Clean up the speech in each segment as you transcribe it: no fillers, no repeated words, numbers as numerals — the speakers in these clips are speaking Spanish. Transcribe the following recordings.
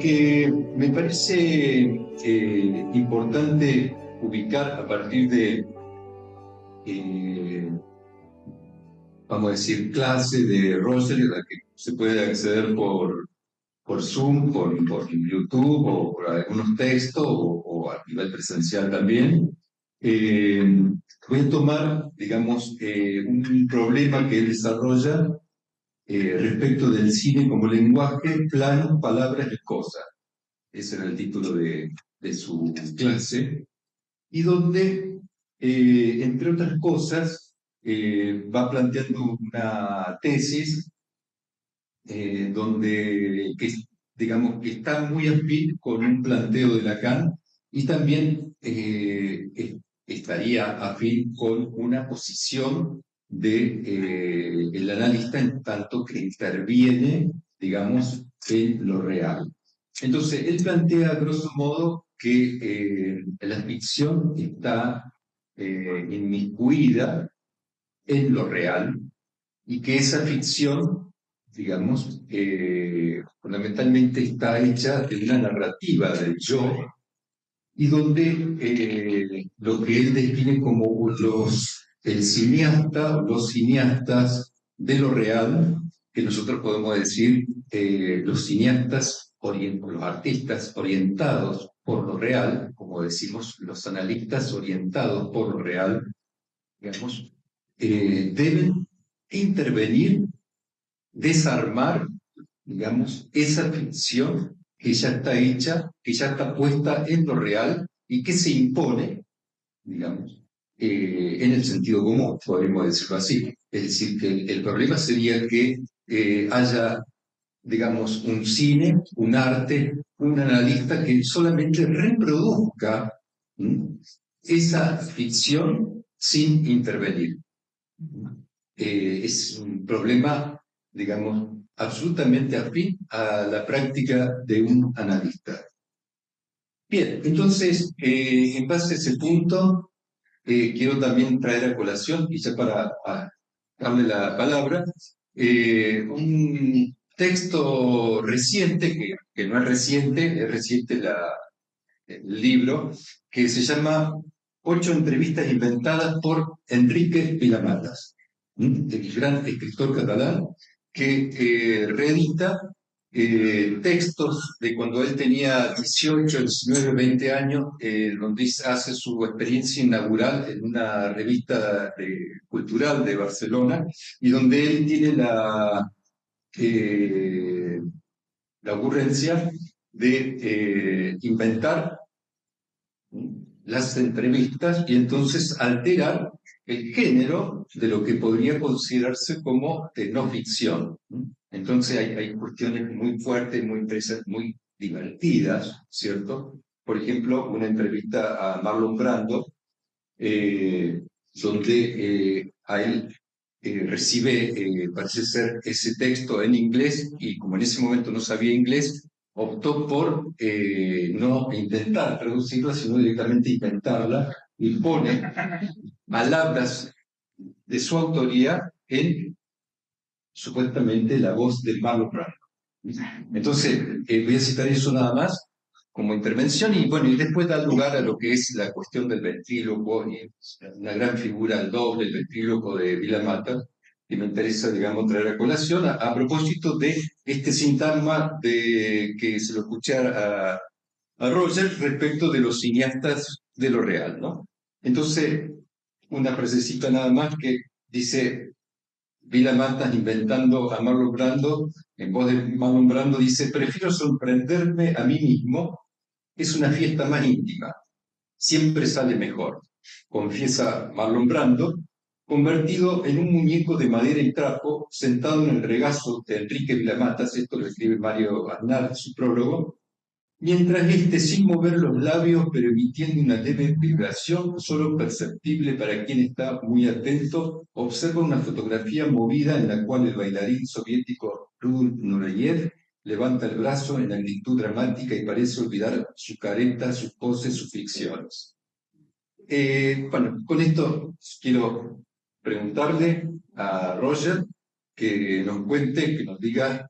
que me parece importante ubicar a partir de, eh, vamos a decir, clase de Roger, a la que se puede acceder por Zoom, por YouTube o por algunos textos o a nivel presencial también. Eh, Voy a tomar, digamos, un problema que él desarrolla respecto del cine como lenguaje, planos, palabras y cosas. Ese era el título de su clase, y donde, entre otras cosas, va planteando una tesis donde, digamos, que está muy afín con un planteo de Lacan y también estaría afín con una posición de el analista en tanto que interviene, digamos, en lo real. Entonces, él plantea, grosso modo, que la ficción está inmiscuida en lo real y que esa ficción, digamos, fundamentalmente está hecha de una narrativa del yo y donde lo que él define como el cineasta o los cineastas de lo real, que nosotros podemos decir los cineastas, los artistas orientados por lo real, como decimos los analistas orientados por lo real, digamos, deben intervenir, desarmar, digamos, esa ficción que ya está hecha, que ya está puesta en lo real y que se impone, digamos, en el sentido común, podríamos decirlo así. Es decir, que el problema sería que haya, digamos, un cine, un arte, un analista que solamente reproduzca esa ficción sin intervenir. Es un problema, digamos, absolutamente afín a la práctica de un analista. Bien, entonces, en base a ese punto, quiero también traer a colación, y ya para darle la palabra, un texto reciente, que no es reciente el libro, que se llama Ocho entrevistas inventadas por Enrique Vilamatas, el gran escritor catalán que reedita textos de cuando él tenía 18, 19, 20 años, donde hace su experiencia inaugural en una revista cultural de Barcelona, y donde él tiene eh, la ocurrencia de inventar las entrevistas y entonces alterar el género de lo que podría considerarse como no ficción. Entonces hay cuestiones muy fuertes, muy interesantes, muy divertidas, ¿cierto? Por ejemplo, una entrevista a Marlon Brando, donde a él recibe, parece ser, ese texto en inglés y como en ese momento no sabía inglés, optó por no intentar traducirla, sino directamente inventarla y pone palabras de su autoría en supuestamente la voz de Marlon Brando. Entonces, voy a citar eso nada más como intervención y bueno, y después da lugar a lo que es la cuestión del ventríloco, y una gran figura, el doble, el ventríloco de Vilamata, que me interesa, digamos, traer a colación a propósito de este sintagma que se lo escuché a Roger respecto de los cineastas de lo real, ¿no? Entonces, una frasecita nada más que dice, Vilamatas inventando a Marlon Brando, en voz de Marlon Brando dice, prefiero sorprenderme a mí mismo, es una fiesta más íntima, siempre sale mejor, confiesa Marlon Brando, convertido en un muñeco de madera y trapo, sentado en el regazo de Enrique Vilamatas, esto lo escribe Mario Aznar en su prólogo, mientras éste, sin mover los labios, pero emitiendo una leve vibración, solo perceptible para quien está muy atento, observa una fotografía movida en la cual el bailarín soviético Rudolf Nureyev levanta el brazo en actitud dramática y parece olvidar su careta, sus poses, sus ficciones. Bueno, con esto quiero preguntarle a Roger que nos cuente, que nos diga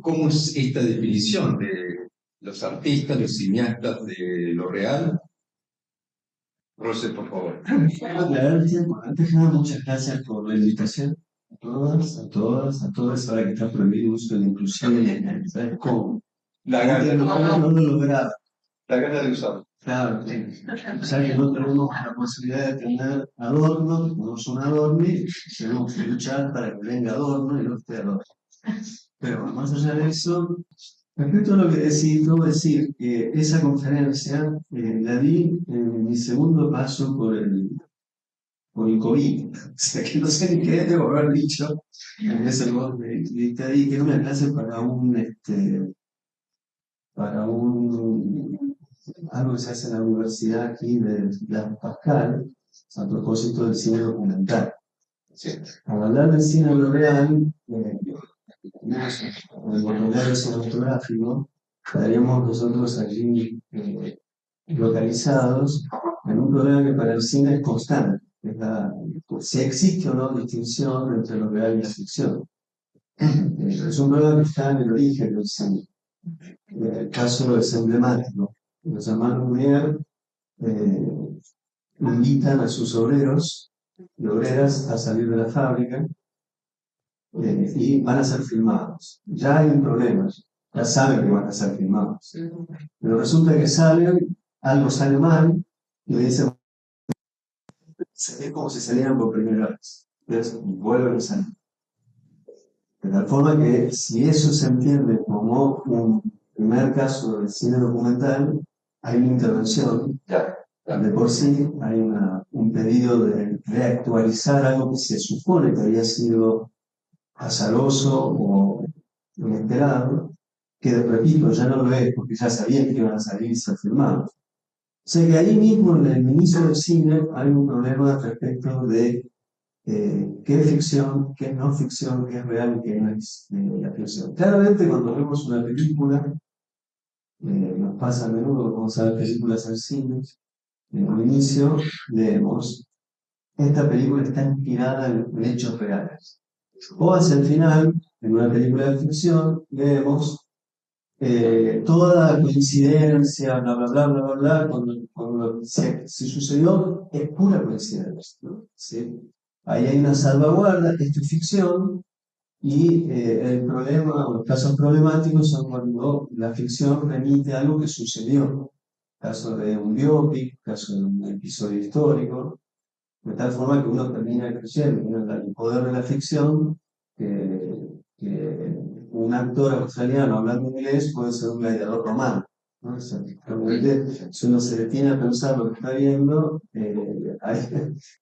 cómo es esta definición los artistas, los cineastas de lo real. Rosé, por favor. Aclarar el tiempo. Antes que nada, muchas gracias por la invitación. A todas, a todas, a todas. Ahora que está prohibido el uso de la inclusión, ¿sabes cómo? La Antes gana, no lo lograba. la gana de usarlo. Claro, sí. O sea que no tenemos la posibilidad de tener adorno, no son adorno, tenemos que luchar para que venga adorno y no esté adorno. Pero más allá de eso, respecto a lo que decís, debo decir que esa conferencia la di en mi segundo paso por el COVID. O sea que no sé ni qué debo haber dicho en ese lugar que diste ahí, que era una clase para algo que se hace en la universidad aquí de la Pascal, a propósito del cine documental. Sí. Al hablar del cine real, el vocabulario cinematográfico, estaríamos nosotros allí localizados en un problema que para el cine es constante, es si existe o no distinción entre lo real y la ficción. Es un problema que está en el origen del cine. El caso es emblemático. Los hermanos Lumière invitan a sus obreros y obreras a salir de la fábrica y van a ser filmados. Ya hay un problema, ya saben que van a ser filmados. Pero resulta que salen, algo sale mal, y le dicen, es como si salieran por primera vez. Entonces vuelven a salir. De tal forma que si eso se entiende como un primer caso del cine documental, hay una intervención. De por sí hay un pedido de reactualizar algo que se supone que había sido azaroso o inesperado, que repito, ya no lo es porque ya sabían que iban a salir y ser filmados. O sea que ahí mismo en el inicio del cine hay un problema respecto de qué es ficción, qué es no ficción, qué es real y qué no es la ficción. Claramente cuando vemos una película, nos pasa a menudo vamos a ver películas en cine, en un inicio leemos, esta película está inspirada en hechos reales. O hacia el final, en una película de ficción, leemos toda coincidencia, bla, bla, bla, bla, bla, bla, cuando se sucedió, es pura coincidencia, ¿no? ¿Sí? Ahí hay una salvaguarda, esto es ficción, y el problema o los casos problemáticos son cuando la ficción remite a algo que sucedió. Caso de un biopic, caso de un episodio histórico, de tal forma que uno termina creyendo en el poder de la ficción, que un actor australiano hablando inglés puede ser un gladiador romano, ¿no? O sea, realmente, si uno se detiene a pensar lo que está viendo,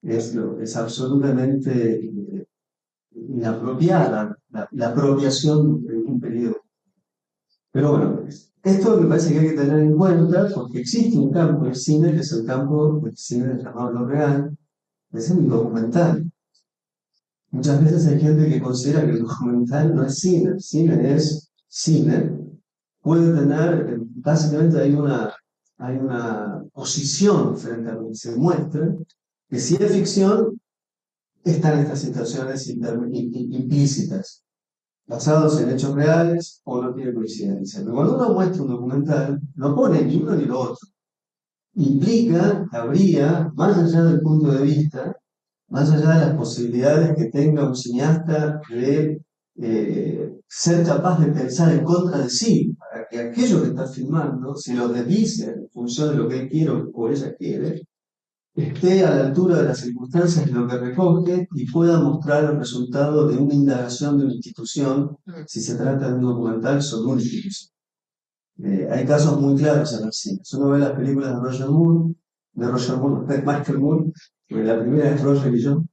es absolutamente inapropiada la apropiación de un periodo. Pero bueno, esto me parece que hay que tener en cuenta porque existe un campo del cine que es el campo del cine llamado lo real, es el documental. Muchas veces hay gente que considera que el documental no es cine, el cine es cine. Puede tener, básicamente hay una posición frente a lo que se muestra, que si es ficción, están estas situaciones implícitas, basados en hechos reales o no tiene coincidencia. Pero cuando uno muestra un documental, no pone ni uno ni lo otro. Implica, habría, más allá del punto de vista, más allá de las posibilidades que tenga un cineasta de ser capaz de pensar en contra de sí, para que aquello que está filmando, si lo desdice en función de lo que él quiere o ella quiere, esté a la altura de las circunstancias de lo que recoge y pueda mostrar el resultado de una indagación de una institución, si se trata de un documental sobre una institución. Hay casos muy claros en el cine. Si uno ve las películas de Michael Moore, que la primera es Roger y yo,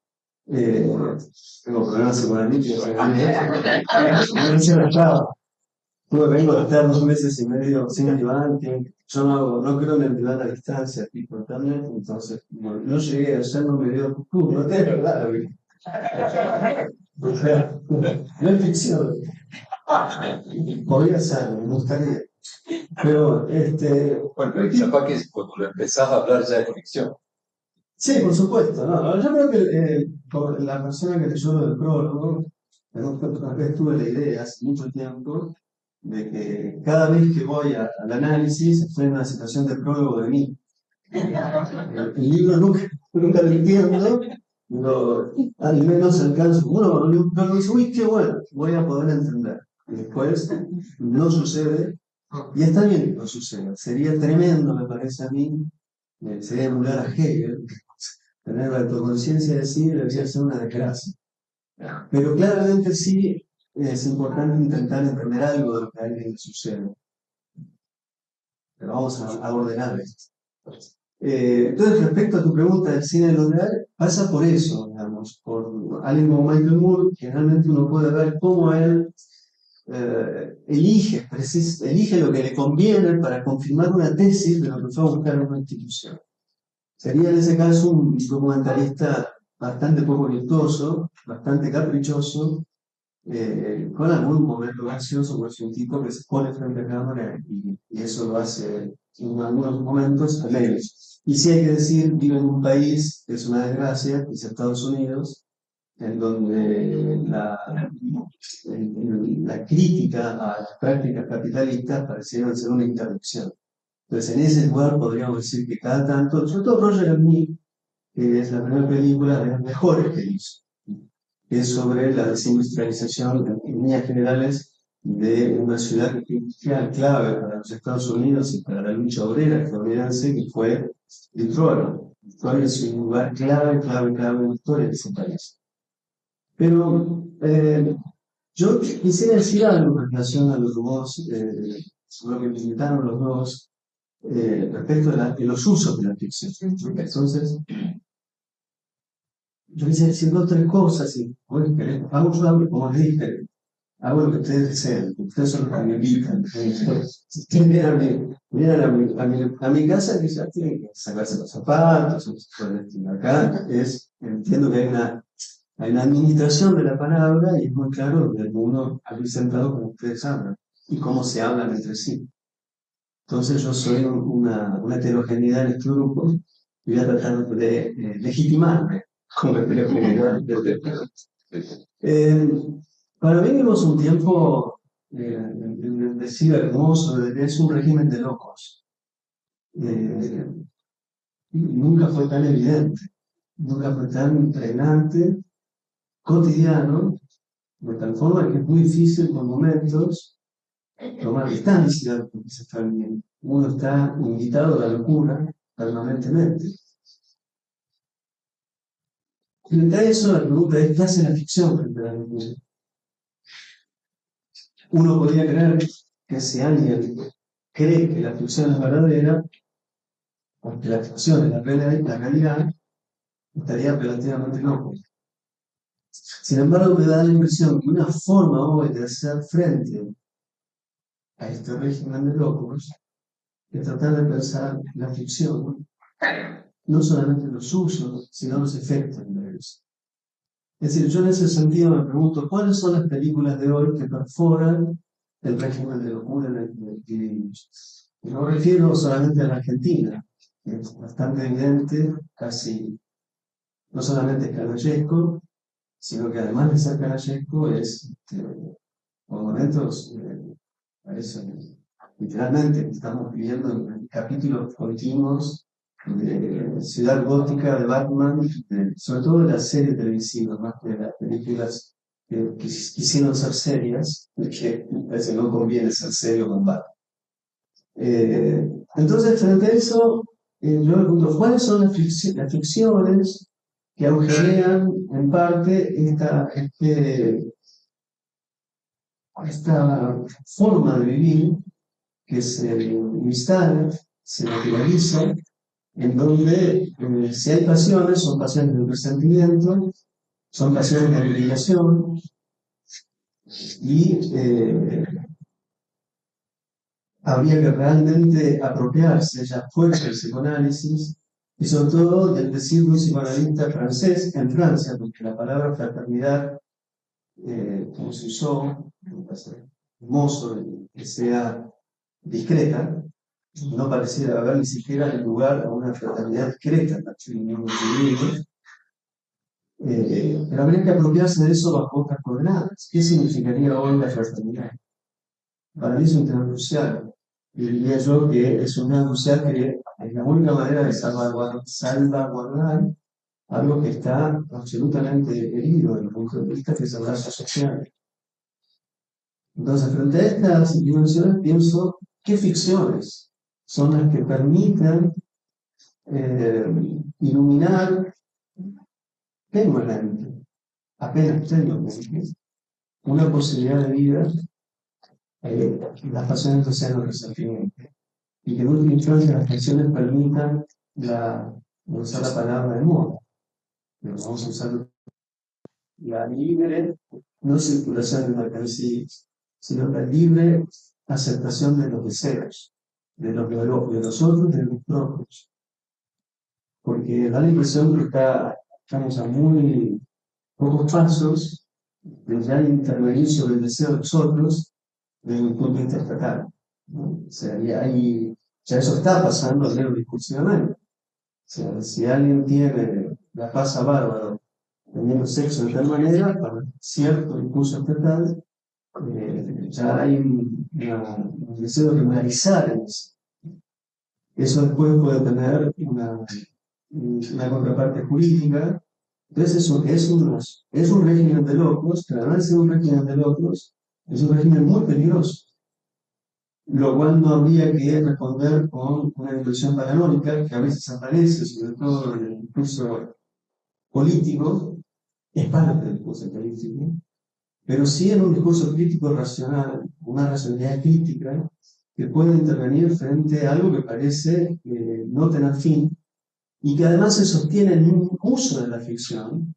tengo problemas psicoanalíticos, vengo de estar 2 meses y medio sin diván, yo no creo en el diván a distancia, tipo internet, entonces no llegué ayer, no me dio no es verdad, o sea, no es ficción, podría ser, me gustaría, pero Bueno, capaz que cuando lo empezás a hablar ya de ficción. sí, por supuesto, no, yo creo que por la persona que leyó lo del prólogo, vez tuve la idea hace mucho tiempo de que cada vez que voy al análisis estoy en una situación de prólogo de mí. El libro nunca lo entiendo, pero al menos alcanzo. Uno lo dice, uy, qué bueno, voy a poder entender. Y después no sucede, y está bien que no suceda. Sería tremendo, me parece a mí, sería emular a Hegel, tener la autoconciencia de sí debería ser una desgracia. Pero claramente sí es importante intentar entender algo de lo que a alguien le sucede. Pero vamos a ordenar esto. Entonces, respecto a tu pregunta del cine lograr, pasa por eso, digamos, por alguien como Michael Moore, que realmente uno puede ver cómo él elige lo que le conviene para confirmar una tesis de lo que fue a buscar en una institución. Sería en ese caso un documentalista bastante poco virtuoso, bastante caprichoso, con algún momento gracioso, porque es un tipo que se pone frente a cámara y eso lo hace en algunos momentos alegre. Y si hay que decir, vive en un país que es una desgracia, que es Estados Unidos, en donde la crítica a las prácticas capitalistas pareciera ser una interdicción. Entonces, en ese lugar podríamos decir que cada tanto, sobre todo Roger and Me, que es la primera película de las mejores que hizo, que es sobre la desindustrialización en líneas generales de una ciudad que fue industrial clave para los Estados Unidos y para la lucha obrera estadounidense, que fue Detroit. Detroit es un lugar clave en la historia de ese país. Pero yo quisiera decir algo en relación a lo que vos, sobre lo que me invitaron los dos, respecto de los usos de la ficción. Entonces, yo quisiera decir dos o tres cosas y bueno, hago como les dije, hago lo que ustedes deseen, ustedes son los que me invitan. Si ustedes vienen a mi casa, que ya tienen que sacarse los zapatos, acá entiendo que hay una administración de la palabra y es muy claro donde uno aquí sentado como ustedes hablan y cómo se hablan entre sí. Entonces yo soy una heterogeneidad en este grupo y voy a tratar de legitimarme como heterogeneidad. Eh, para mí vivimos un tiempo, decir hermoso, de que es un régimen de locos. Eh, nunca fue tan evidente, nunca fue tan impregnante, cotidiano, de tal forma que es muy difícil por momentos tomar distancia de lo que se está viviendo. Uno está invitado a la locura permanentemente. Frente a eso, la pregunta es: ¿qué hace la ficción frente a la locura? Uno podría creer que si alguien cree que la ficción es verdadera, o que la ficción es la realidad, estaría relativamente loco. Sin embargo, me da la impresión que una forma hoy de hacer frente a este régimen de locos es tratar de pensar la ficción, no solamente los usos, sino los efectos de ellos. Es decir, yo en ese sentido me pregunto, ¿cuáles son las películas de hoy que perforan el régimen de locura en el que vivimos? Y no me refiero solamente a la Argentina, que es bastante evidente, casi no solamente es canallesco, sino que además de ser canallesco es, por momentos, parece, literalmente, estamos viviendo en capítulos continuos de Ciudad Gótica, de Batman, sobre todo de las series televisivas, más que de las películas que quisieron ser serias, que parece que no conviene ser serio con Batman. Entonces, frente a eso, yo me pregunto, ¿cuáles son las ficciones que agujerean en parte esta forma de vivir que se instala, se materializa, en donde si hay pasiones, son pasiones de resentimiento, son pasiones de obligación, y habría que realmente apropiarse ya fuera del psicoanálisis y sobre todo del decir de un psicoanalista francés en Francia, porque la palabra fraternidad, como se usó, me parece hermoso que sea discreta, no pareciera haber ni siquiera lugar a una fraternidad discreta en la opinión de los individuos, pero habría que apropiarse de eso bajo otras coordenadas. ¿Qué significaría hoy la fraternidad? Para mí es un tema crucial. Y diría yo que es un tema crucial que es la única manera de salvaguardar algo que está absolutamente herido desde el punto de vista que es el lazo social. Entonces, frente a estas dimensiones, pienso qué ficciones son las que permiten iluminar tenuemente, apenas tenuemente, una posibilidad de vida, las pasiones del océano del resentimiento. Y que en última instancia las ficciones permitan no usar la palabra de moda, pero vamos a usar la libre, no circulación de mercancías, sino la libre aceptación de los deseos, de los otros, de los propios. Porque da la impresión que estamos a muy pocos pasos de ya intervenir sobre el deseo de los otros desde un punto interpretar. ¿No? O sea, ya eso está pasando, al menos discursivamente. O sea, si alguien tiene la pasa bárbaro teniendo sexo de tal manera, para cierto discurso estatal, ya hay un deseo de regularizar eso. Eso después puede tener una contraparte jurídica. Entonces es un régimen de locos, pero además de ser un régimen de locos, es un régimen muy peligroso, lo cual no habría que responder con una dimensión paranoica que a veces aparece, sobre todo en el discurso político, es parte del discurso político, pero sí en un discurso crítico racional, una racionalidad crítica que puede intervenir frente a algo que parece no tener fin y que además se sostiene en un uso de la ficción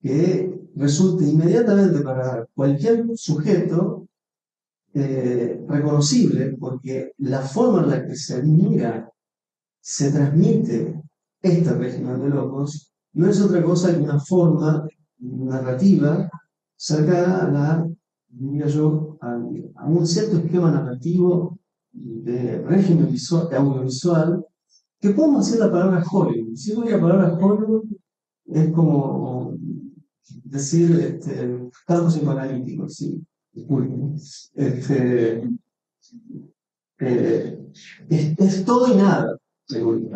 que resulte inmediatamente para cualquier sujeto reconocible, porque la forma en la que se admira, se transmite este régimen de locos, no es otra cosa que una forma narrativa cercana diría yo, a un cierto esquema narrativo de régimen audiovisual, que podemos decir la palabra Hollywood. Si digo la palabra Hollywood, es como decir campos psicoanalíticos, ¿sí? Disculpen. Es todo y nada, según.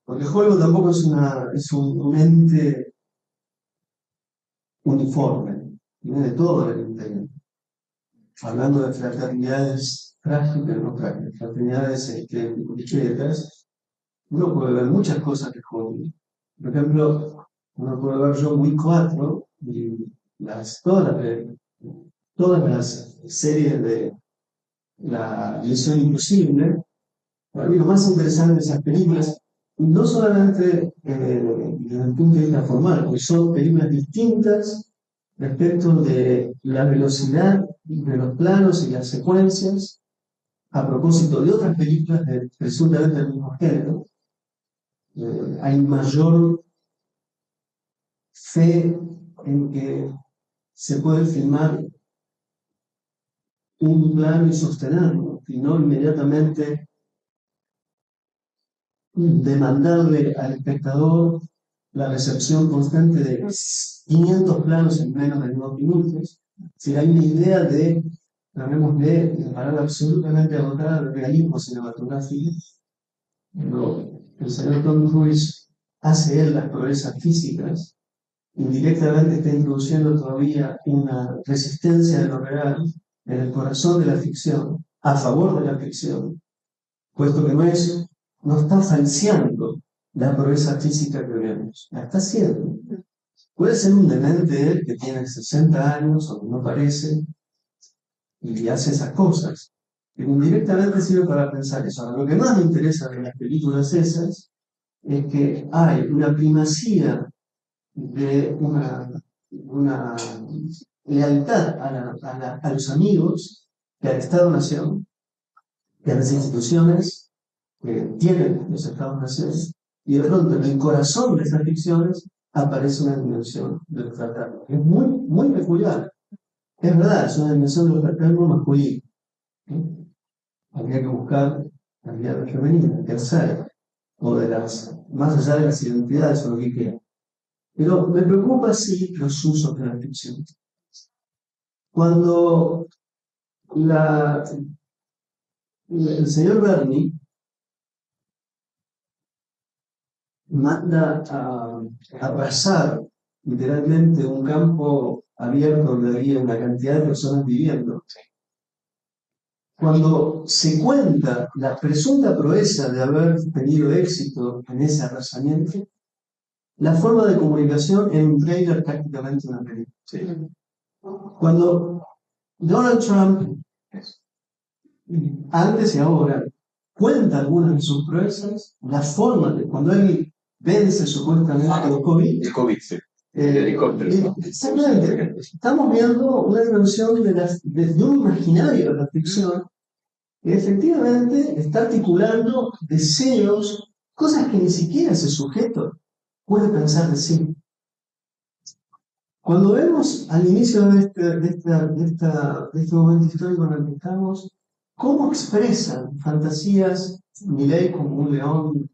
Porque Hollywood tampoco es un ente uniforme, tiene de todo el interior. Hablando de fraternidades trágicas, no trágicas, fraternidades discretas, uno puede ver muchas cosas de Hollywood. Por ejemplo, uno puede ver John Wick 4 y todas las series de la Misión Imposible. Para mí lo más interesante de esas películas, no solamente desde el punto de vista formal, porque son películas distintas respecto de la velocidad de los planos y las secuencias, a propósito de otras películas de presuntamente del mismo género. Hay mayor fe en que se puede filmar un plano y sostenerlo, y no inmediatamente demandarle al espectador la recepción constante de 500 planos en menos de 2 minutos. Si hay una idea de, llamémosle, de palabra absolutamente agotada de realismo cinematográfico, el señor Tom Cruise hace él las proezas físicas, indirectamente está introduciendo todavía una resistencia de lo real en el corazón de la ficción, a favor de la ficción, puesto que no está falseando la proeza física que vemos, la está haciendo. Puede ser un demente él que tiene 60 años o que no parece y hace esas cosas, pero indirectamente sirve para pensar eso. Ahora, lo que más me interesa de las películas esas es que hay una primacía de una lealtad a los amigos que al Estado-Nación, que a las instituciones que tienen los Estados-Nación, y de pronto en el corazón de esas ficciones aparece una dimensión del fraterno. Es muy, muy peculiar. Es verdad, es una dimensión del fraterno masculino. ¿Sí? Habría que buscar la mirada femenina, tercera, o más allá de las identidades o lo que quiera. Pero me preocupa sí los usos de la ficción. Cuando La, el señor Bernie manda a arrasar literalmente un campo abierto donde había una cantidad de personas viviendo. Cuando se cuenta la presunta proeza de haber tenido éxito en ese arrasamiento, la forma de comunicación en un trailer prácticamente una película. Sí. Cuando Donald Trump, antes y ahora, cuenta algunas de sus proezas, la forma de cuando él vence supuestamente el COVID. El COVID, sí. El helicóptero. Exactamente. Estamos viendo una dimensión de un imaginario de la ficción que efectivamente está articulando deseos, cosas que ni siquiera ese sujeto puede pensar de sí. Cuando vemos al inicio de este momento histórico en el que estamos, cómo expresan fantasías Milei como un león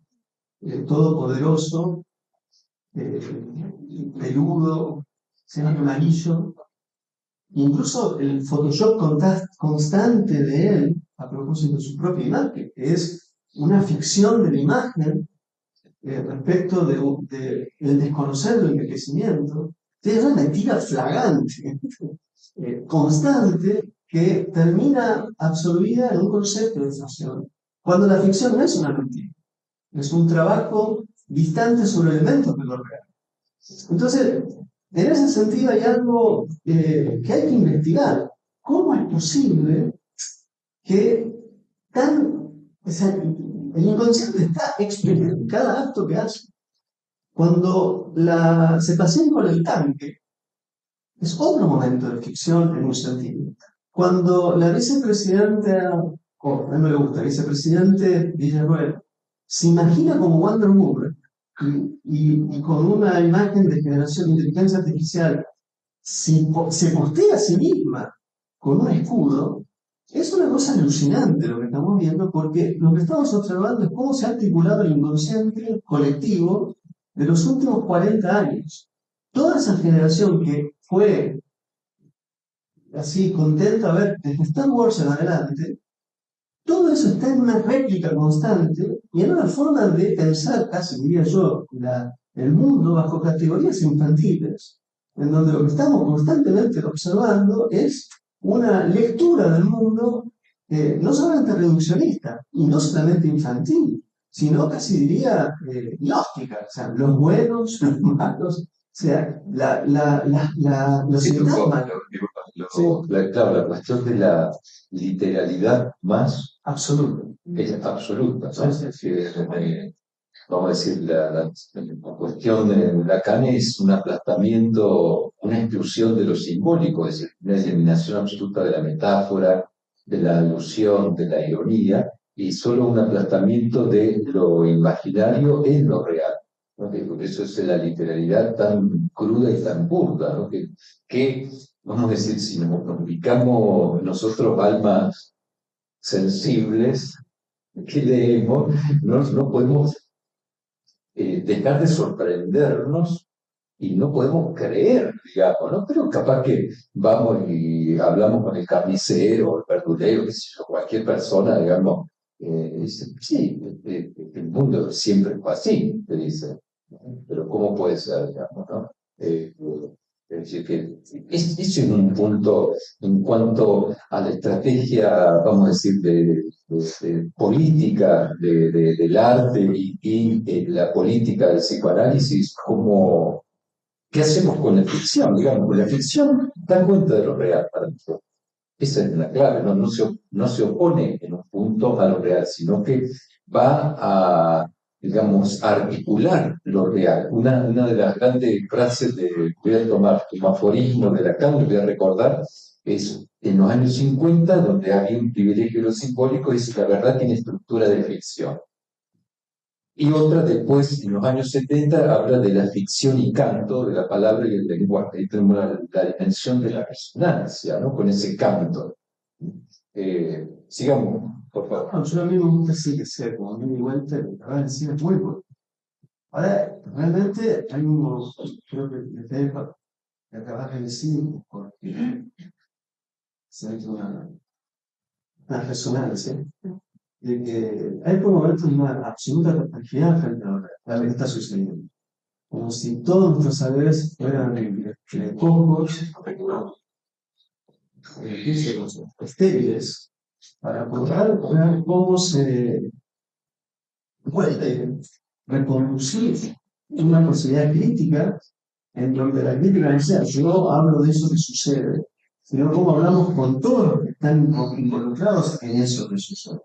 todopoderoso, peludo, amarillo, incluso el Photoshop constante de él, a propósito de su propia imagen, que es una ficción de la imagen respecto del desconocer del envejecimiento, es una mentira flagrante, constante, que termina absorbida en un concepto de ficción, cuando la ficción no es una mentira, es un trabajo distante sobre elementos de lo real. Entonces, en ese sentido hay algo que hay que investigar. ¿Cómo es posible que o sea, el inconsciente está explícito en cada acto que hace? Cuando se pasea con el tanque, es otro momento de ficción en un sentido. Cuando la vicepresidenta, o a mí me gusta, vicepresidente Villarruel, se imagina como Wonder Woman y con una imagen de generación de inteligencia artificial se postea a sí misma con un escudo, es una cosa alucinante lo que estamos viendo, porque lo que estamos observando es cómo se ha articulado el inconsciente colectivo de los últimos 40 años. Toda esa generación que fue así contenta a ver desde Star Wars en adelante, todo eso está en una réplica constante y en una forma de pensar, casi diría yo, el mundo bajo categorías infantiles, en donde lo que estamos constantemente observando es una lectura del mundo no solamente reduccionista y no solamente infantil, sino casi diría gnóstica, o sea, los buenos, los malos, o sea, los Sí, sintagmas. Sí. Claro, la cuestión de la literalidad más Absoluta. es absoluta, ¿no? Es decir, vamos a decir, la cuestión de Lacan es un aplastamiento, una exclusión de lo simbólico, es decir, una eliminación absoluta de la metáfora, de la alusión, de la ironía, y solo un aplastamiento de lo imaginario en lo real, ¿no? Por eso es la literalidad tan cruda y tan burda, ¿no? Que vamos a decir, si nos ubicamos nosotros almas sensibles que leemos, no podemos dejar de sorprendernos y no podemos creer, digamos, ¿no? Pero capaz que vamos y hablamos con el carnicero, el verdulero, qué sé yo, cualquier persona, digamos, dice, sí, el mundo siempre fue así, te dice, pero ¿cómo puede ser, digamos, ¿no? Es decir, que es en un punto en cuanto a la estrategia, vamos a decir, de política del arte y la política del psicoanálisis, como, ¿qué hacemos con la ficción? Digamos, la ficción da cuenta de lo real para nosotros. Esa es la clave, no se opone en un punto a lo real, sino que va a, digamos, articular lo real. Una de las grandes frases voy a tomar como aforismo de Lacan, lo voy a recordar, es en los años 50, donde había un privilegio de lo simbólico, es la verdad tiene estructura de ficción. Y otra después, en los años 70, habla de la ficción y canto, de la palabra y el lenguaje. Ahí tenemos la dimensión de la resonancia, ¿no? Con ese canto. Sigamos, por favor. No, yo a mí me gusta así que sea como a mí me vuelta, a ver, sí, es muy bueno. Ahora, realmente hay unos, creo que les dejo que acabas de decir, porque se ha hecho una resonancia, de que hay por momentos una absoluta perplejidad frente a lo que está sucediendo. Como si todos nuestros saberes fueran pocos, estériles, para poder ver cómo se puede reconducir una posibilidad crítica en donde la crítica no sea yo hablo de eso que sucede, sino cómo hablamos con todos los que están involucrados en eso que sucede.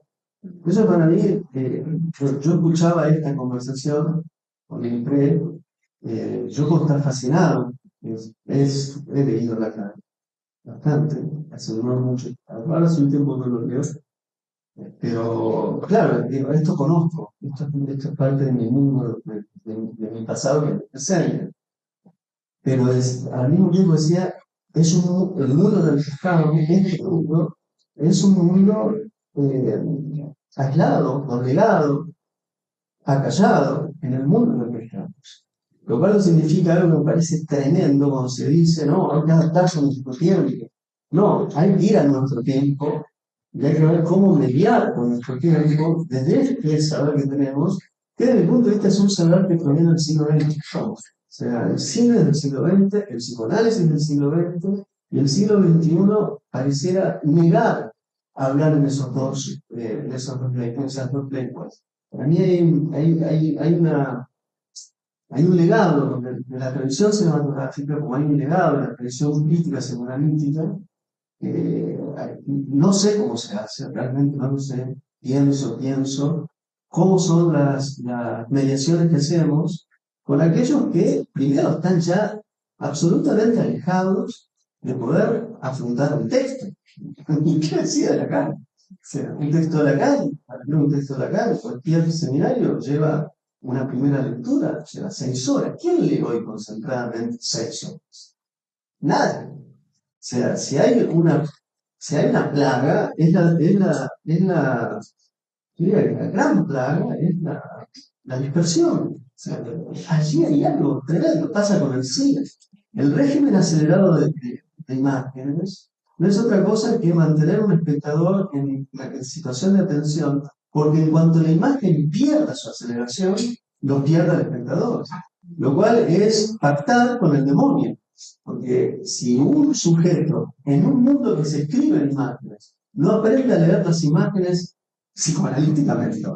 Eso para mí, yo escuchaba esta conversación con el PRE, yo puedo estar fascinado, he leído la cara bastante, hace no mucho, ahora hace un tiempo que lo leo, pero claro, digo, esto conozco, esto es parte de mi mundo, de mi pasado que me presente. Pero al mismo tiempo decía, el mundo del que estamos, este mundo, es un mundo aislado, obligado, acallado en el mundo en el que estamos. Lo cual no significa algo que me parece tremendo cuando se dice, no, hay que adaptarse a nuestro tiempo. No, hay que ir a nuestro tiempo y hay que ver cómo mediar con nuestro tiempo desde este saber que tenemos, que desde mi punto de vista es un saber que proviene del siglo XX. O sea, el cine es del siglo XX, el psicoanálisis del siglo XX y el siglo XXI pareciera negar hablar en esas dos lenguas. Para mí hay un legado de la tradición cinematográfica, como hay un legado de la tradición crítica psicoanalítica. No sé cómo se hace, realmente no lo sé. Pienso cómo son las mediaciones que hacemos con aquellos que primero están ya absolutamente alejados de poder afrontar un texto. ¿Y qué decía de la calle? O sea, un texto de la calle, para mí un texto de la calle, cualquier seminario lleva una primera lectura, lleva 6 horas. ¿Quién lee hoy concentradamente 6 horas? Nada. O sea, si hay una plaga, diría que la gran plaga es la dispersión. O sea, allí hay algo tremendo, pasa con el cine. El régimen acelerado de imágenes no es otra cosa que mantener un espectador en situación de atención, porque en cuanto la imagen pierda su aceleración, lo pierde el espectador. Lo cual es pactar con el demonio. Porque si un sujeto en un mundo que se escribe en imágenes no aprende a leer las imágenes psicoanalíticamente,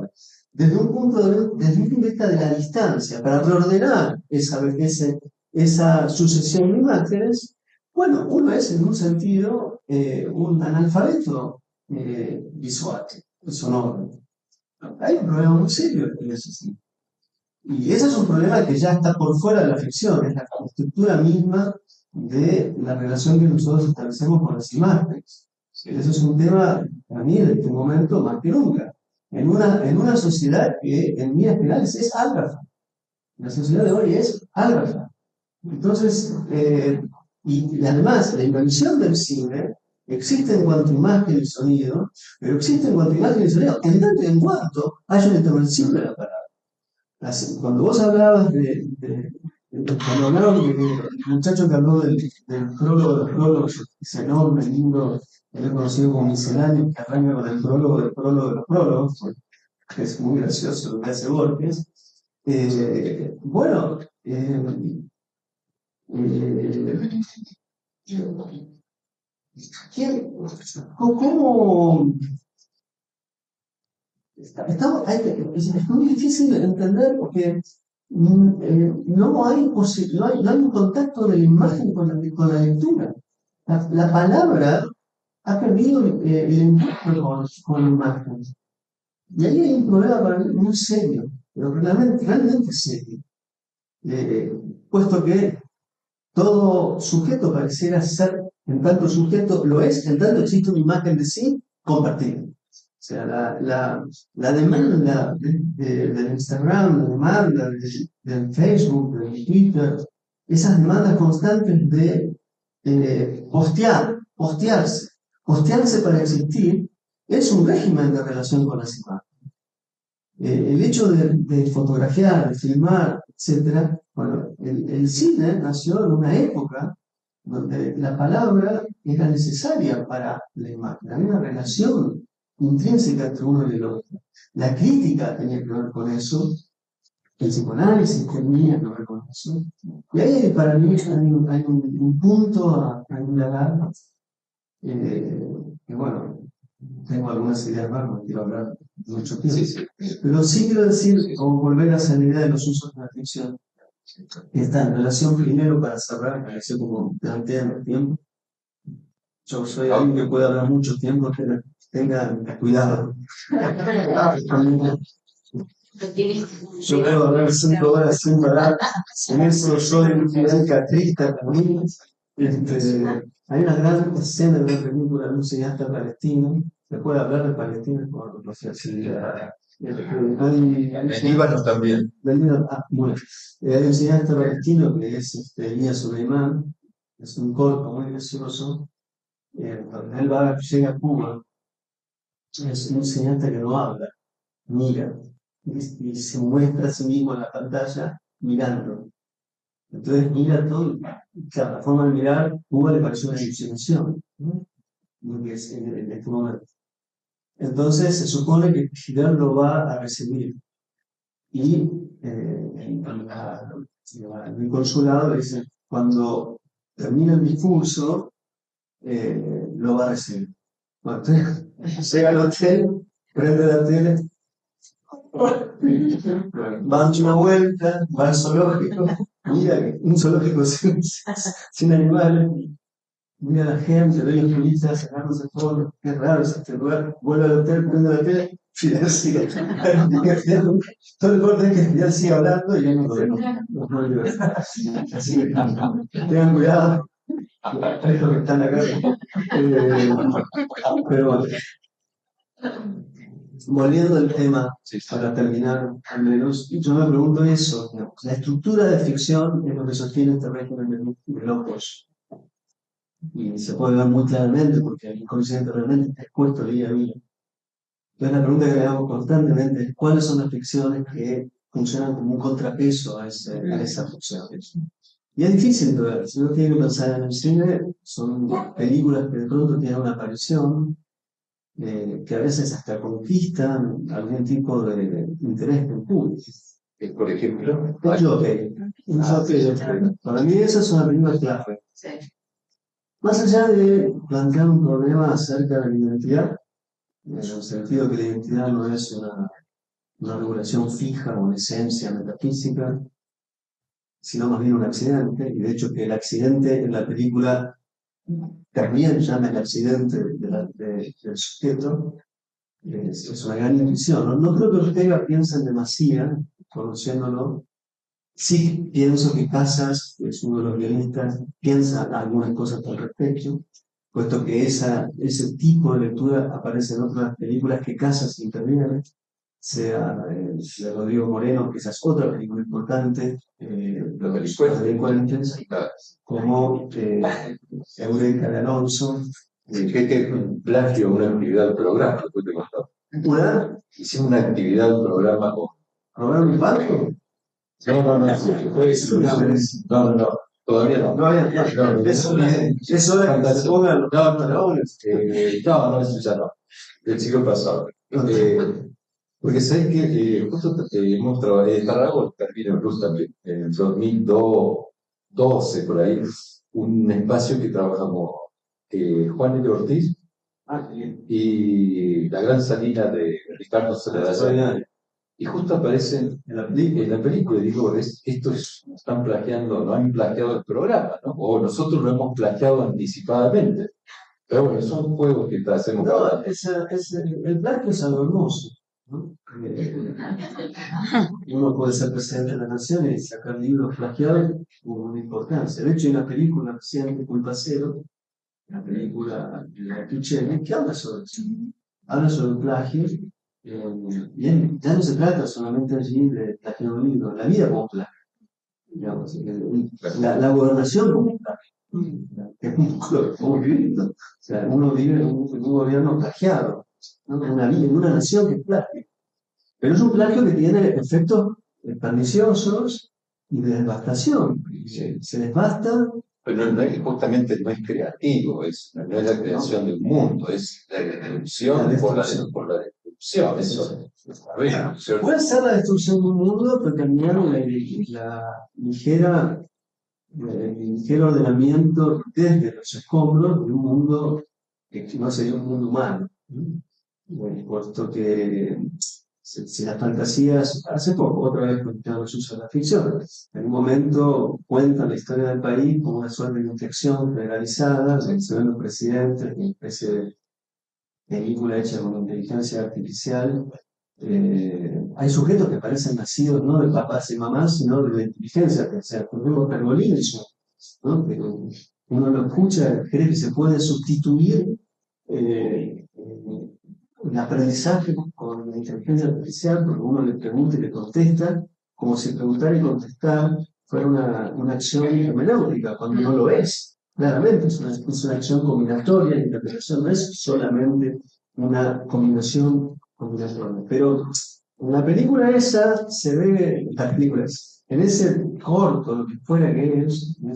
desde un punto de vista de la distancia, para reordenar esa sucesión de imágenes, bueno, uno es en un sentido un analfabeto visual, sonoro. Hay un problema muy serio en eso, sí. Y ese es un problema que ya está por fuera de la ficción, es la estructura misma de la relación que nosotros establecemos con las imágenes. Eso es un tema, para mí, en este momento más que nunca. En una sociedad que, en líneas generales, es ágrafa. La sociedad de hoy es ágrafa. Entonces, y además, la invención del cine existe en cuanto a imagen y sonido, pero existe en cuanto a imagen y sonido en tanto y en cuanto haya una intervención de la palabra. Cuando vos hablabas cuando hablaron del muchacho que habló del prólogo, ese enorme libro que he conocido como misceláneo, que arranca con el prólogo del prólogo de los prólogos, que es muy gracioso lo que hace Borges. Bueno, ¿cómo es muy difícil de entender porque no hay un contacto de la imagen con la lectura? La palabra ha perdido el encuentro con la imagen. Y ahí hay un problema para mí muy serio, pero realmente serio. Puesto que todo sujeto pareciera ser, en tanto sujeto lo es, en tanto existe una imagen de sí compartida. O sea, la demanda del Instagram, la demanda del Facebook, del Twitter, esas demandas constantes de postearse para existir, es un régimen de relación con las imágenes. El hecho de fotografiar, de filmar, etc. Bueno, el cine nació en una época donde la palabra era necesaria para la imagen. Había una relación intrínseca entre uno y el otro. La crítica tenía que ver con eso, el psicoanálisis tenía que ver con eso. Y ahí para mí hay un punto a indagar, que bueno, tengo algunas ideas más, no quiero hablar mucho tiempo. Sí. Pero sí quiero decir, o volver a esa idea de los usos de la ficción, que está en relación primero para cerrar, para que como plantean el tiempo. Yo soy alguien que puede hablar mucho tiempo, pero tengan cuidado. Yo puedo hablar 5 horas sin parar, en eso soy un catrista también. Hay una gran escena de una película de un cineasta palestino, se puede hablar de Palestina por la facilidad. En Líbano también. Bueno, hay un cineasta palestino que es Elías Suleimán, es un corto muy gracioso, donde él llega a Cuba, es un cineasta que no habla, mira, y se muestra a sí mismo en la pantalla mirando. Entonces mira todo, claro, la forma de mirar, Cuba le pareció una alucinación, ¿no? En este momento. Entonces se supone que Fidel lo va a recibir y en el consulado le dicen, cuando termina el discurso, lo va a recibir. Bueno, entonces, llega al hotel, prende la tele, va a dar una vuelta, va al zoológico, mira, un zoológico sin animales, mira a la gente, ve los turistas sacándose fotos, qué raro es este lugar, vuelve al hotel, prende la tele, Fidel sigue. Todo el corte es que Fidel sigue hablando y él no lo ve. Así que tengan cuidado, estos que están acá. Pero bueno, volviendo al tema, para terminar, al menos, yo me pregunto eso, digamos, la estructura de ficción es lo que sostiene este régimen de locos. Y se puede ver muy claramente porque el inconsciente realmente está expuesto día a día. Entonces la pregunta que le hago constantemente es cuáles son las ficciones que funcionan como un contrapeso a esa ficción. Y es difícil de ver, si uno tiene que pensar en el cine, son películas que de pronto tienen una aparición, que a veces hasta conquistan algún tipo de interés del público. Por ejemplo, El Joker. Para mí esa es una película clave. Más allá de plantear un problema acerca de la identidad, en el sentido que la identidad no es una regulación fija o una esencia metafísica, sino más bien un accidente, y de hecho que el accidente en la película también llama el accidente del sujeto, es una gran intuición. No creo que Ortega piense en demasía, conociéndolo. Sí pienso que Casas, que es uno de los guionistas, piensa algunas cosas al respecto, puesto que ese tipo de lectura aparece en otras películas que Casas interviene, sea de Rodrigo Moreno, que esa es otra película importante, Los delincuentes, como Eureka de Alonso. que un plagio, una actividad del programa, después te contaba. Hicimos una actividad del programa con. ¿Robar un banco? No, todavía no. Es hora que se pongan los pantalones. No, eso ya no. El siglo pasado. Porque sabes que justo hemos trabajado, Tarragona terminó también, en el 2012, por ahí, un espacio que trabajamos Juan L. Ortiz y la gran salina de Ricardo Celedazán. Y justo aparecen en la película, y digo, están plagiando, no han plagiado el programa, ¿no? O nosotros lo hemos plagiado anticipadamente. Pero bueno, son juegos que hacemos. No, el plagio es algo hermoso, ¿no? Uno puede ser presidente de la nación y sacar libros plagiados con una importancia. De hecho, hay una película reciente, Culpa Cero, la película de Tuchelli, que habla sobre eso. Habla sobre el plagio. Bien, ya no se trata solamente allí de plagiar un libro, la vida como plagio. Digamos, la gobernación como un plagio. Es un poco lo que estamos viviendo. O sea, uno vive en un gobierno plagiado, ¿no? En una nación que es plagio. Pero es un plagio que tiene efectos perniciosos y de devastación. Se devasta Pero justamente no es creativo, no es la creación de un mundo, es la destrucción por la destrucción. Eso sabemos, ¿cierto? Puede ser la destrucción de un mundo, pero también el ligero ordenamiento desde los escombros de un mundo que no sería un mundo humano. Puesto que si las fantasías, hace poco, otra vez cuestionamos el uso de la ficción, en un momento cuentan la historia del país como una suerte de infección generalizada, seleccionando presidentes, una especie de película hecha con inteligencia artificial. Hay sujetos que parecen nacidos no de papás y mamás, sino de la inteligencia artificial. Por ejemplo, Pergolini, ¿no? Pero uno lo escucha, cree que se puede sustituir eh, el aprendizaje con la inteligencia artificial, porque uno le pregunta y le contesta, como si preguntar y contestar fuera una acción hermenéutica, cuando no lo es. Claramente es una acción combinatoria, la interpretación no es solamente una combinación. Pero en la película esa se ve, las películas, en ese corto, lo que fuera que es, en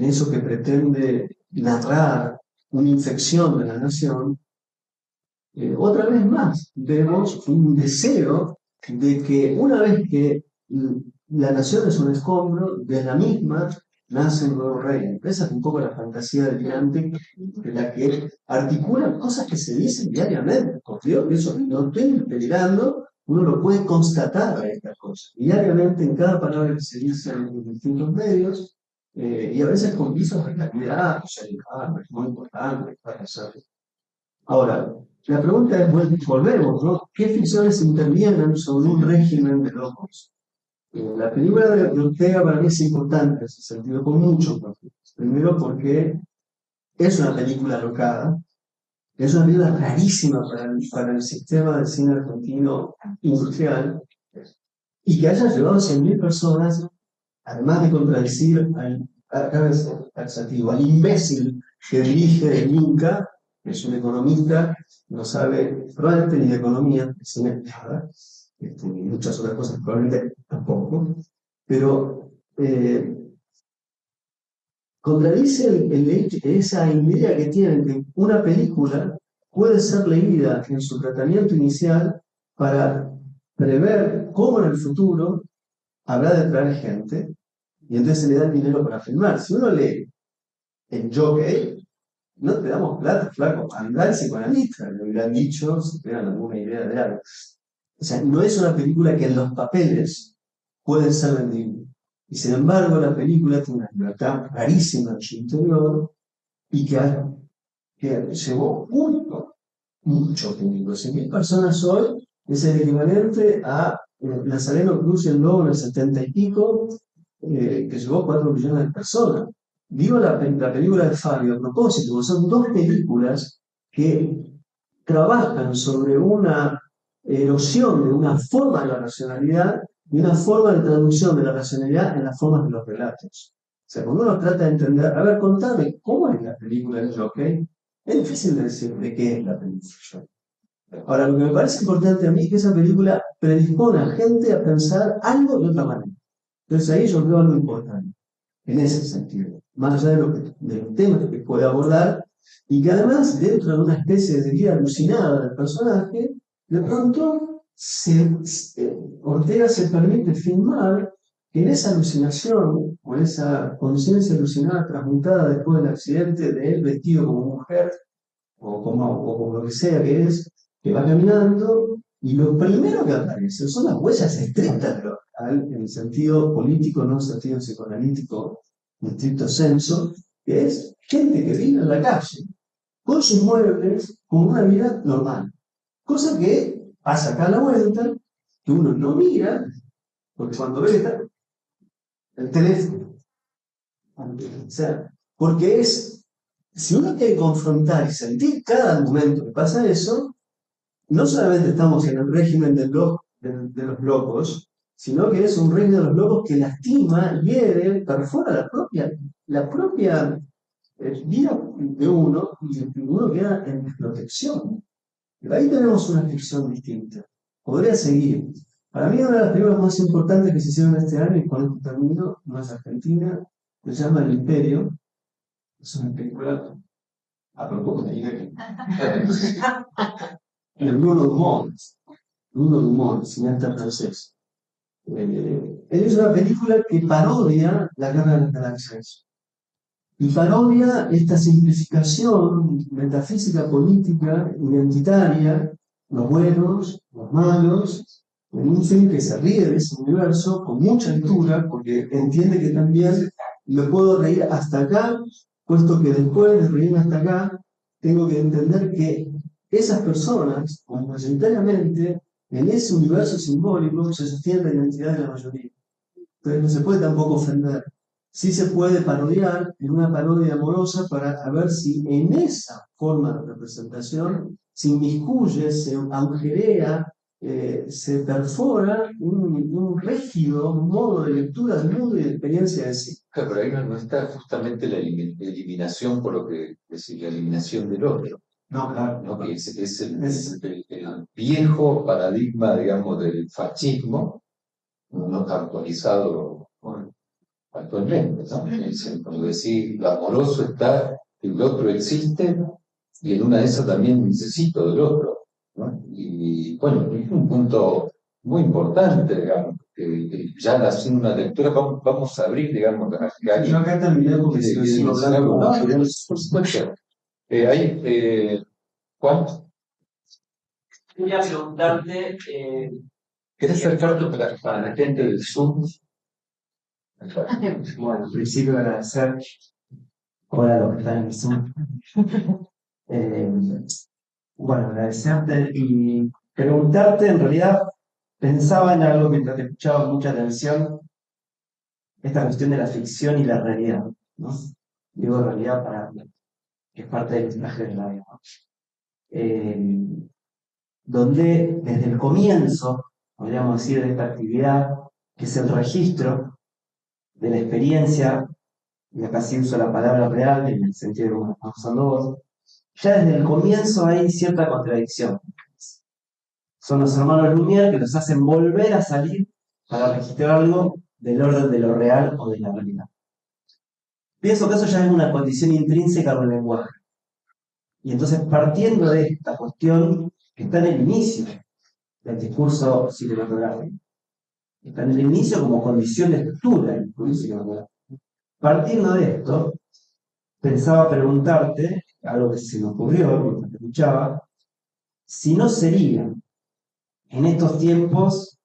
eso que pretende narrar una infección de la nación, otra vez más vemos un deseo de que una vez que la nación es un escombro, de la misma nace un nuevo reino. Esa es un poco la fantasía delirante de la que articula cosas que se dicen diariamente. Por Dios, eso no estoy delirando, uno lo puede constatar a estas cosas. Diariamente en cada palabra que se dice en los distintos medios, y a veces con visos de calidad, o sea, es muy importante para hacer. Ahora, la pregunta es, volvemos, ¿no? ¿Qué ficciones intervienen sobre un régimen de locos? La película de Ortega para mí es importante en ese sentido, con muchos motivos. Primero porque es una película alocada, es una película rarísima para el sistema de cine argentino industrial, y que haya llevado a 100.000 personas, además de contradecir al imbécil que dirige el Inca, que es un economista, no sabe probablemente ni de economía, es nada, y muchas otras cosas probablemente tampoco, pero contradice esa idea que tienen que una película puede ser leída en su tratamiento inicial para prever cómo en el futuro habrá de traer gente, y entonces se le da el dinero para filmar. Si uno lee el Jockey, no te damos plata, flaco, andá al psicoanalista, le hubieran dicho si tuvieran alguna idea de algo. O sea, no es una película que en los papeles puede ser vendible. Y sin embargo, la película tiene una libertad rarísima en su interior y que llevó mucho público. 100.000 personas hoy es el equivalente a Nazareno Cruz y el Lobo en el 70 y pico, que llevó 4 millones de personas. Digo la película de Fabio a propósito, porque son dos películas que trabajan sobre una erosión de una forma de la racionalidad y una forma de traducción de la racionalidad en las formas de los relatos. O sea, cuando uno trata de entender, a ver, contame, ¿cómo es la película del Jockey? Es difícil de decir de qué es la película del Jockey. Ahora, lo que me parece importante a mí es que esa película predispone a gente a pensar algo de otra manera. Entonces ahí yo veo algo importante, en ese sentido, más allá de los temas que puede abordar, y que además, dentro de una especie de vida alucinada del personaje, de pronto Ortega se permite filmar que en esa alucinación, o en esa conciencia alucinada transmutada después del accidente de él vestido como mujer, o como lo que sea que es, que va caminando, y lo primero que aparece son las huellas estrictas de lo real, en el sentido político, no en el sentido psicoanalítico, en estricto senso, que es gente que vive en la calle, con sus muebles, con una vida normal. Cosa que pasa acá a la vuelta, que uno no mira, porque cuando ve está el teléfono. O sea, porque si uno quiere confrontar y sentir cada momento que pasa eso, no solamente estamos en el régimen de los locos, sino que es un régimen de los locos que lastima, hiere, perfora la propia vida de uno, y uno queda en desprotección. Pero ahí tenemos una ficción distinta. Podría seguir, Para mí, una de las películas más importantes que se hicieron este año, y con esto termino, no es argentina, se llama El Imperio. Es una película a propósito de Bruno Dumont. Bruno Dumont, cineasta francés. Él es una película que parodia la Guerra de las Galaxias. Y parodia esta simplificación metafísica, política, identitaria, los buenos, los malos, en un film que se ríe de ese universo con mucha altura, porque entiende que también me puedo reír hasta acá, puesto que después de reírme hasta acá, tengo que entender que esas personas, mayoritariamente, en ese universo simbólico, se sostiene la identidad de la mayoría. Entonces no se puede tampoco ofender. Sí se puede parodiar en una parodia amorosa para ver si en esa forma de representación se inmiscuye, se agujerea, se perfora un rígido modo de lectura del mundo y de experiencia de sí. Claro, pero ahí no está justamente la eliminación, por lo que decir, la eliminación del otro. No, claro. ¿No? Que es el viejo paradigma, digamos, del fascismo, no actualizado actualmente, ¿no? Como decir, lo amoroso está, el otro existe, y en una de esas también necesito del otro, ¿no? Y bueno, es un punto muy importante, digamos, que ya haciendo una lectura vamos a abrir, digamos, Yo acá terminé porque si no sigo hablando. por supuesto. Ahí, Juan, Quería preguntarte, ¿querés acercarte para la gente del Zoom? bueno, en principio agradecer, hola a los que están en el Zoom. Eh, bueno, agradecerte y preguntarte, en realidad pensaba en algo mientras te escuchaba con mucha atención, esta cuestión de la ficción y la realidad, ¿no? Digo realidad para que es parte del traje de la vida, ¿no? Donde desde el comienzo, podríamos decir, de esta actividad, que es el registro de la experiencia, y acá sí uso la palabra real en el sentido de como estamos usando vos, ya desde el comienzo hay cierta contradicción. Son los hermanos Lumière que los hacen volver a salir para registrar algo del orden de lo real o de la realidad. Pienso que eso ya es una condición intrínseca del lenguaje. Y entonces, partiendo de esta cuestión que está en el inicio del discurso cinematográfico, está en el inicio como condición de estructura del discurso cinematográfico. Partiendo de esto, pensaba preguntarte, algo que se me ocurrió mientras te escuchaba, si no sería en estos tiempos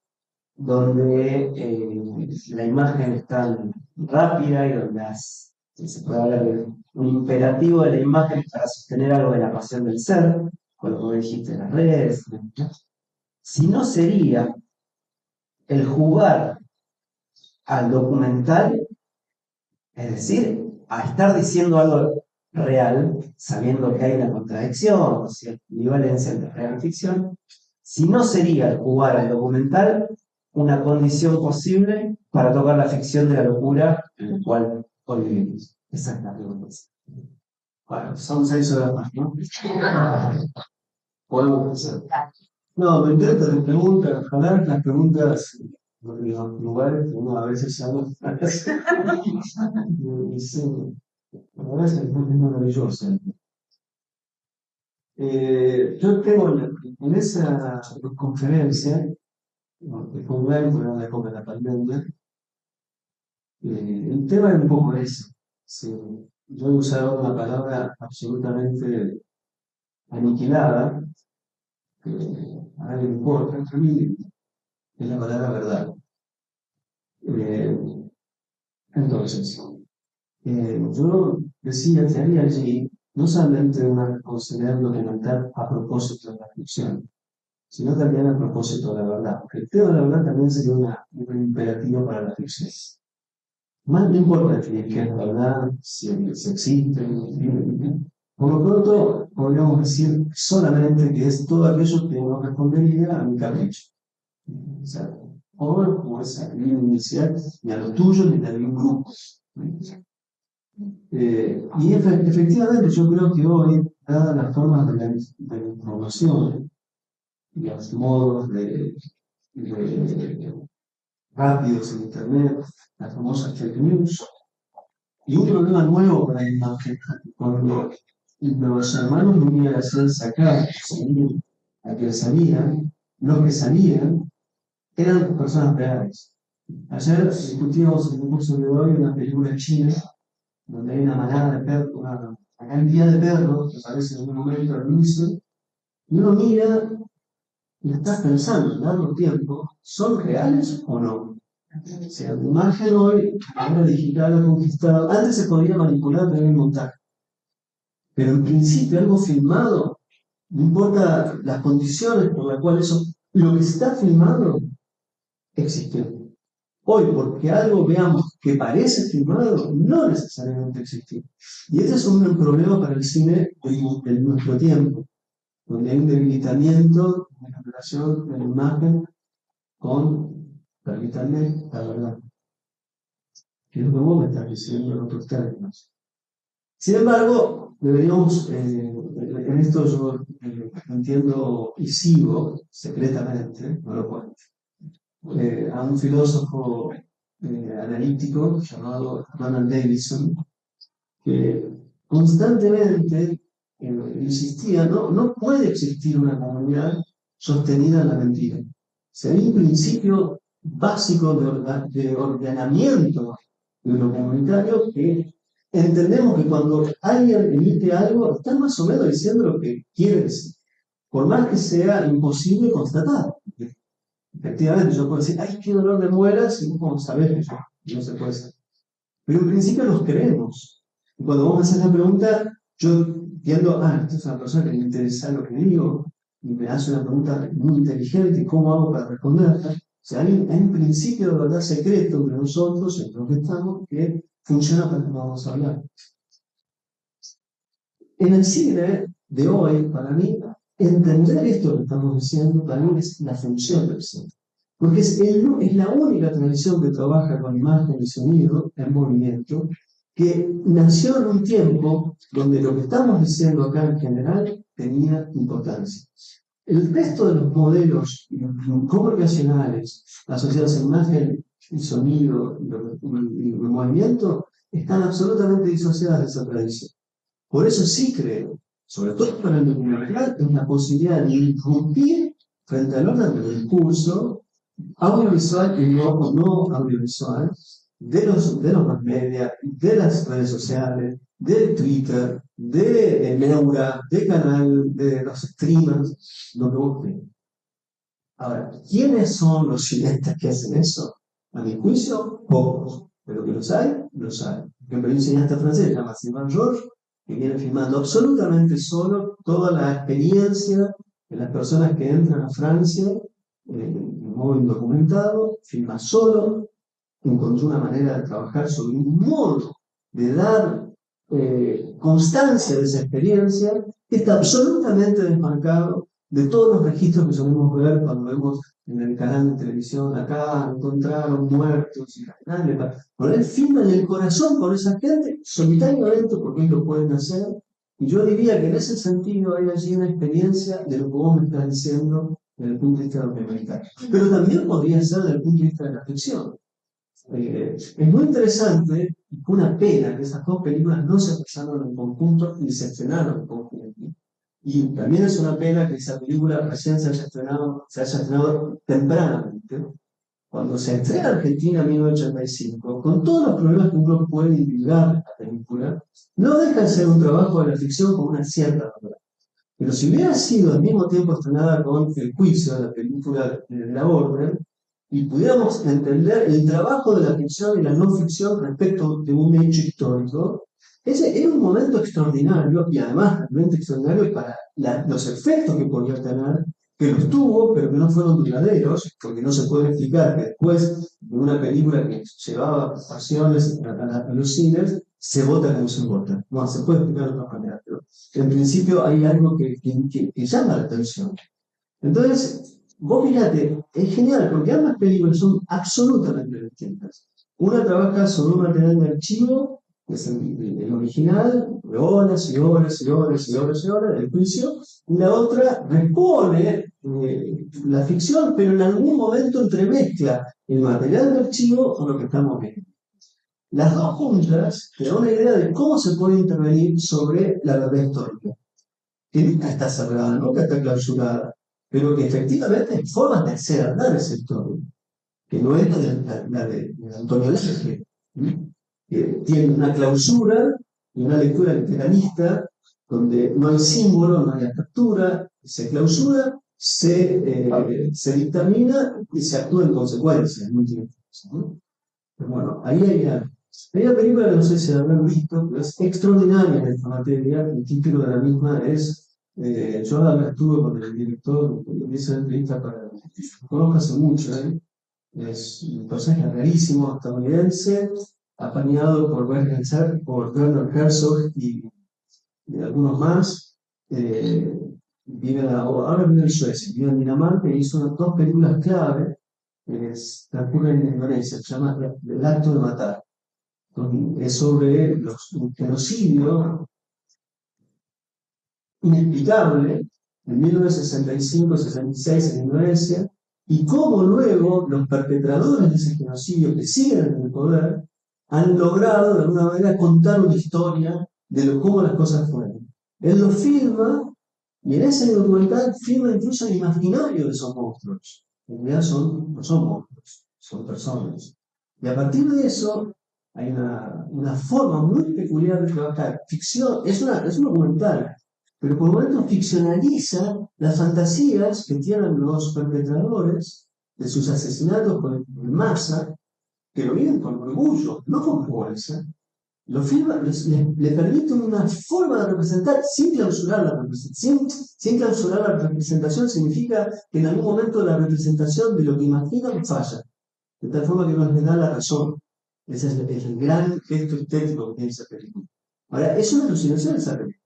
donde la imagen es tan rápida y donde se puede hablar de un imperativo de la imagen para sostener algo de la pasión del ser, con lo que dijiste de las redes, si no sería el jugar al documental, es decir, a estar diciendo algo real, sabiendo que hay una contradicción o cierta ambivalencia entre real y ficción, si no sería el jugar al documental una condición posible para tocar la ficción de la locura en la cual hoy vivimos. Esa es la pregunta. Bueno, son 6 horas más, ¿no? Podemos hacer. No, me encanta la pregunta, ojalá las preguntas en los lugares que uno a veces llama. Y sí, la verdad es que es maravilloso. Yo tengo en esa conferencia, que fue online, fue en la época de la pandemia, el tema era un poco ese. Sí, yo he usado una palabra absolutamente aniquilada, que a nadie le importa, entre mí, es la palabra verdad. Entonces, yo decía que había allí no solamente una responsabilidad documental a propósito de la ficción, sino también a propósito de la verdad. Porque el tema de la verdad también sería un imperativo para la ficción. Más no importa que es la verdad, si existe, por lo pronto podríamos decir solamente que es todo aquello que no respondería a mi capricho. O sea, o como esa línea inicial, ni a lo tuyo ni a ningún grupo. Y efectivamente yo creo que hoy, dadas las formas de la información y los modos de rápidos en Internet, las famosas fake news, y un problema nuevo para la imagen. Cuando los hermanos Lumière hacían sacar a que salían, los que salían eran personas reales. Ayer discutíamos en un curso de hoy una película china donde hay una manada de perros, una cantidad de perros que aparece en un momento al inicio, y uno mira y está pensando, dando tiempo, ¿son reales o no? O sea, la imagen hoy, ahora digital ha conquistado, antes se podía manipular también el montaje, pero en principio algo filmado, no importa las condiciones por las cuales eso, lo que está filmado existió. Hoy, porque algo veamos que parece filmado, no necesariamente existió. Y este es un problema para el cine de nuestro tiempo, donde hay un debilitamiento en la relación de la imagen con, permítanme, la verdad. Que es lo que vos me estás diciendo en otros términos. Sin embargo, deberíamos, en esto yo entiendo y sigo secretamente, no lo cuento, a un filósofo analítico llamado Donald Davidson, que constantemente insistía, no puede existir una comunidad sostenida en la mentira. O sea, hay un principio básico de ordenamiento de lo comunitario que entendemos que cuando alguien emite algo, está más o menos diciendo lo que quiere decir, por más que sea imposible constatar. Efectivamente, yo puedo decir, ay, qué dolor de muelas, y vos como sabés que eso no se puede hacer. Pero en principio los creemos. Y cuando vos me haces la pregunta, yo entiendo, esta es una persona que le interesa lo que digo, y me hace una pregunta muy inteligente, ¿cómo hago para responderla? O sea, hay un principio de verdad secreto entre nosotros, entre los que estamos, que funciona para que vamos a hablar. En el cine de hoy, para mí, entender esto que estamos diciendo, para mí es la función del cine. Porque es la única televisión que trabaja con imagen y sonido en movimiento, que nació en un tiempo donde lo que estamos diciendo acá en general tenía importancia. El resto de los modelos comunicacionales asociados a imagen y sonido y movimiento están absolutamente disociadas de esa tradición. Por eso sí creo, sobre todo para el documental, en la posibilidad de irrumpir frente al orden del discurso audiovisual y no audiovisual de los más media, de las redes sociales, de Twitter, de Neura, de canal, de los streamers, lo que vos crees. Ahora, ¿quiénes son los cineastas que hacen eso? A mi juicio, pocos. Pero que los hay, los hay. Por ejemplo, hay un cineasta francés que se llama Sylvain Georges, que viene filmando absolutamente solo toda la experiencia de las personas que entran a Francia en modo indocumentado, filma solo, encontró una manera de trabajar sobre un modo de dar constancia de esa experiencia que está absolutamente desmarcado de todos los registros que solemos ver cuando vemos en el canal de televisión, acá encontraron muertos y nadie. Pero él filma en el corazón con esa gente solitariamente porque ellos lo pueden hacer. Y yo diría que en ese sentido hay allí una experiencia de lo que vos me estás diciendo desde el punto de vista documental. Pero también podría ser desde el punto de vista de la ficción. Es muy interesante y fue una pena que esas dos películas no se pasaron en conjunto ni se estrenaron en conjunto. Y también es una pena que esa película recién se haya estrenado tempranamente, cuando se estrena Argentina en 1985, con todos los problemas que uno puede individuar la película, no deja de ser un trabajo de la ficción con una cierta verdad. Pero si hubiera sido al mismo tiempo estrenada con El Juicio, la película de la orden, y pudiéramos entender el trabajo de la ficción y la no ficción respecto de un hecho histórico, ese era un momento extraordinario y además realmente extraordinario para los efectos que podía tener, que los tuvo, pero que no fueron duraderos, porque no se puede explicar que después de una película que llevaba pasiones a los cines, se vota como se vota. No, se puede explicar de otra manera, pero en principio hay algo que llama la atención. Entonces, vos fíjate, es genial, porque ambas películas son absolutamente distintas. Una trabaja sobre un material de archivo, que es el original, de horas y horas y horas y horas y horas del juicio, y la otra repone la ficción, pero en algún momento entremezcla el material de archivo con lo que estamos viendo. Las dos juntas te dan una idea de cómo se puede intervenir sobre la verdad histórica, que nunca está cerrada, nunca está clausurada, pero que efectivamente hay formas de hacer andar esa historia, que no es la de Antonio Laje, que tiene una clausura y una lectura literalista donde no hay símbolo, no hay apertura, se clausura, se dictamina y se actúa en consecuencia, en última instancia, ¿no? Pero bueno, ahí hay una película que no sé si la habrán visto, pero es extraordinaria en esta materia. El título de la misma es, yo la estuve con el director, hice una entrevista para, lo conozco hace mucho, ¿eh? Es un personaje rarísimo estadounidense, apañado por Werner Herzog y algunos más. Ahora vive en Suecia, vive en Dinamarca y hizo dos películas clave que transcurren en Indonesia, se llama El acto de matar. Es sobre un genocidio inexplicable en 1965-66 en Indonesia, y cómo luego los perpetradores de ese genocidio que siguen en el poder han logrado de alguna manera contar una historia de cómo las cosas fueron. Él lo filma y en ese documental filma incluso el imaginario de esos monstruos. En realidad no son monstruos, son personas. Y a partir de eso hay una forma muy peculiar de trabajar. Ficción, es un documental, pero por momentos ficcionaliza las fantasías que tienen los perpetradores de sus asesinatos en masa, que lo viven con orgullo, no con vergüenza. Lo firma, le permite una forma de representar sin clausurar la representación. Sin clausurar la representación significa que en algún momento la representación de lo que imaginan falla, de tal forma que no les da la razón. Ese es el gran gesto estético que tiene esa película. Ahora, es una alucinación esa película,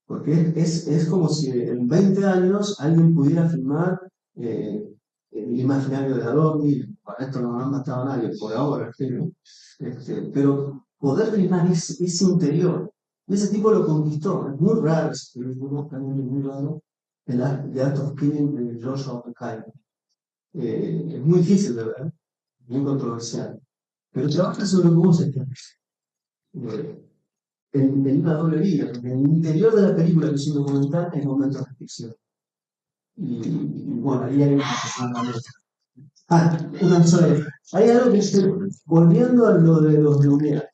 porque es como si en 20 años alguien pudiera filmar el imaginario de Adorni. Para esto no han matado a nadie por ahora, pero poder filmar ese interior. Ese tipo lo conquistó. Es muy raro ese película, también es muy raro. The Art of Killing de Joshua Oppenheimer. Es muy difícil de ver, muy controversial. Pero trabaja sobre cómo se en una doble vía, porque en el interior de la película, que es un documental, hay momentos de ficción. Y bueno, ahí hay una sola. Hay algo que volviendo a lo de los Lumière,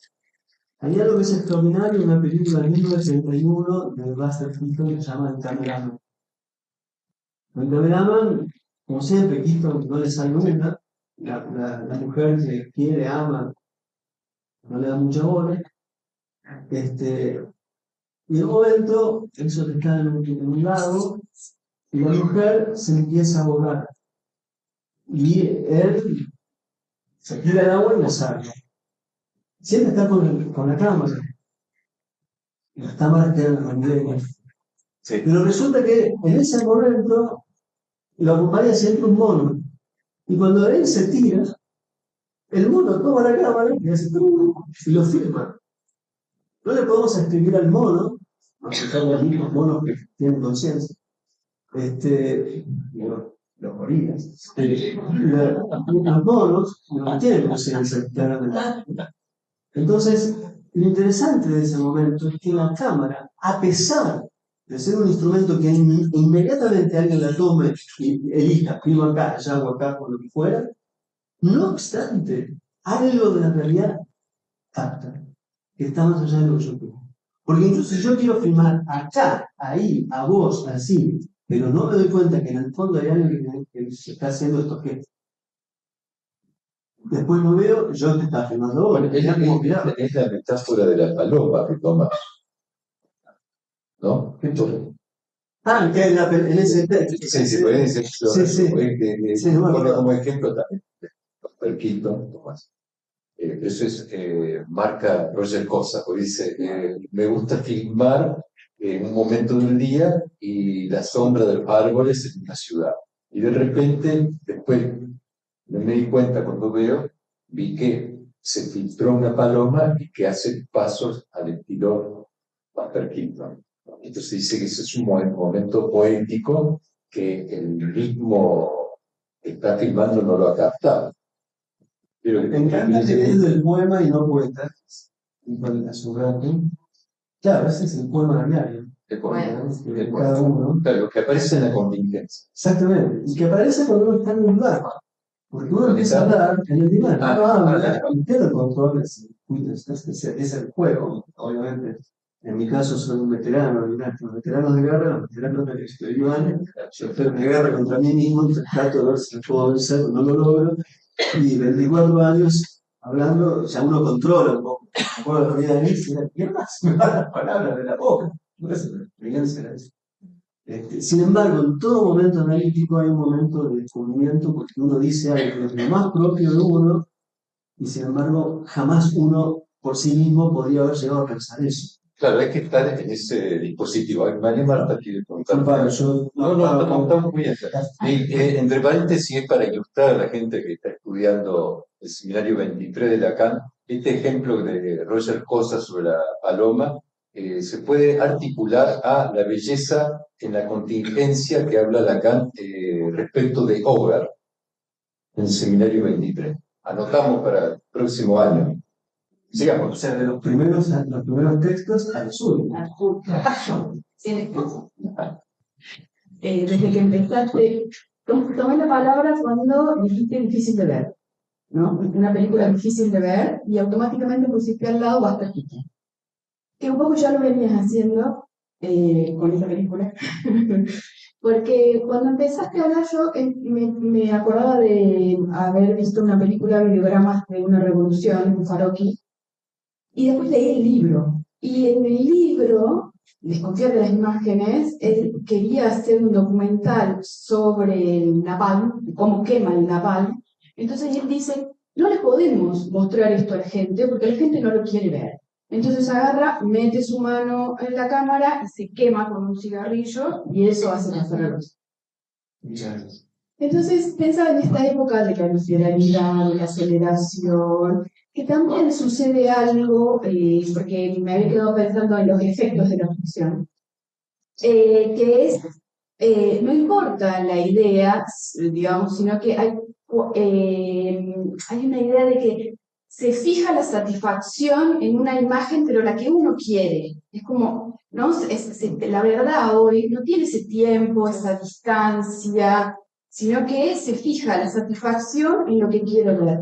hay algo que es extraordinario, una película de 1931 de Buster Keaton que se llama El Cameraman. El Cameraman, como siempre, Keaton no le sale una, la mujer que quiere, ama, no le da mucha bola. Y en un momento, eso está en un lago, y la mujer se empieza a ahogar. Y él se tira al agua y la salva. Siempre está con la cámara. Las cámaras quedan en sí. Pero resulta que en ese momento lo acompaña siempre un mono. Y cuando él se tira, el mono toma la cámara y hace y lo filma. No le podemos escribir al mono, aunque son los mismos monos que tienen conciencia. Bueno, los gorilas. Los monos no tienen conciencia, claramente. Entonces, lo interesante de ese momento es que la cámara, a pesar de ser un instrumento que inmediatamente alguien la tome y elija, filmo acá, allá o acá, por lo que fuera, no obstante, algo de la realidad capta, que está más allá de lo que yo quiero. Porque incluso si yo quiero filmar acá, ahí, a vos, así, pero no me doy cuenta que en el fondo hay alguien que se está haciendo estos gestos. Después lo veo, yo te estaba filmando vos. Bueno, es la metáfora de la paloma que tomas, ¿no? Que en ese texto. Sí, puede ser. Sí, pone como ejemplo también el Keaton, Tomás. Eso marca Roger Cosa, porque dice, me gusta filmar en un momento del día y la sombra de los árboles en una ciudad. Y de repente, después me di cuenta cuando vi que se filtró una paloma y que hace pasos al estilo Buster Keaton. Entonces dice que ese es un momento poético que el ritmo que está filmando no lo ha captado. Pero Me encanta que es del poema y no poeta. Y a su rato. Claro, ese es el poema diario. el poema, De cada uno. claro, lo que aparece en la contingencia. Exactamente. Y que aparece cuando uno está en un lugar. Porque uno empieza a hablar en el diván. Ah, No habla, ah, usted lo controla, es el juego, obviamente. En mi caso soy un veterano, los veteranos de guerra, los veteranos del exterior. Yo estoy en guerra contra mí mismo, entonces trato de ver si lo puedo vencer, no lo logro. Y 24 años hablando, ya uno controla un poco. Me acuerdo que había ahí, ¿qué más me van las palabras de la boca? Por eso la experiencia era eso. Sin embargo, en todo momento analítico hay un momento de descubrimiento porque uno dice algo que es lo más propio de uno y sin embargo jamás uno por sí mismo podría haber llegado a pensar eso. Claro, hay que estar en ese dispositivo. María Marta quiere preguntar. No, Estamos muy bien. Entre paréntesis, es para ilustrar a la gente que está estudiando el seminario 23 de Lacan, este ejemplo de Roger Cosa sobre la paloma se puede articular a la belleza en la contingencia que habla Lacan respecto de Hogar en el seminario 23. Anotamos para el próximo año. o Sigamos. sea, de los primeros textos al sur. Sí, desde que empezaste, tomé la palabra cuando dijiste difícil de ver, ¿no? Una película difícil de ver y automáticamente pusiste al lado Buster Keaton. Que un poco ya lo venías haciendo con esa película. Porque cuando empezaste a hablar yo me acordaba de haber visto una película, Videogramas de una revolución, un Faroqui, y después leí el libro. Y en el libro, desconfiar de las imágenes, él quería hacer un documental sobre el napalm, cómo quema el napalm. Entonces él dice, no le podemos mostrar esto a la gente porque la gente no lo quiere ver. Entonces agarra, mete su mano en la cámara y se quema con un cigarrillo y eso hace pasar la luz. Entonces pensaba en esta época de la visceralidad, de la aceleración, que también sucede algo, porque me había quedado pensando en los efectos de la ficción, que es, no importa la idea, digamos, sino que hay una idea de que se fija la satisfacción en una imagen, pero la que uno quiere. Es como, ¿no? La verdad hoy no tiene ese tiempo, esa distancia, sino que se fija la satisfacción en lo que quiero ver.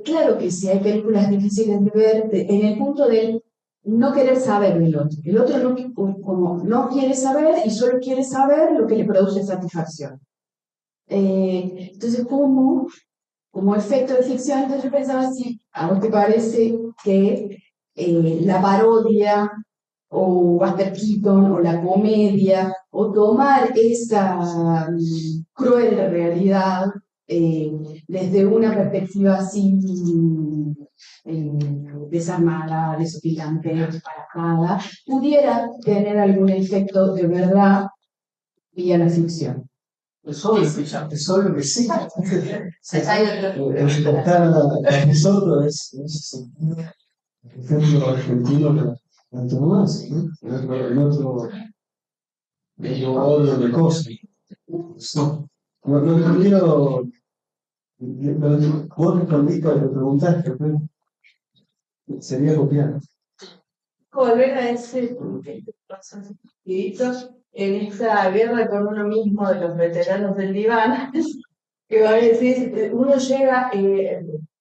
Claro que sí, hay películas difíciles de ver en el punto del no querer saber del otro. El otro como no quiere saber y solo quiere saber lo que le produce satisfacción. Entonces, como efecto de ficción, entonces yo pensaba si a vos te parece que la parodia o Buster Keaton o la comedia o tomar esa cruel realidad desde una perspectiva así desarmada, desopilante, disparajada, pudiera tener algún efecto de verdad vía la ficción. Es obvio que sí. Tocar a nosotros es un ejemplo argentino de Antonio, ¿no? El otro orden de cosas. No, no quiero. Vos respondiste a lo que preguntaste, pero sería copiar. Volver a ese en esa guerra con uno mismo de los veteranos del diván, que va a decir, uno llega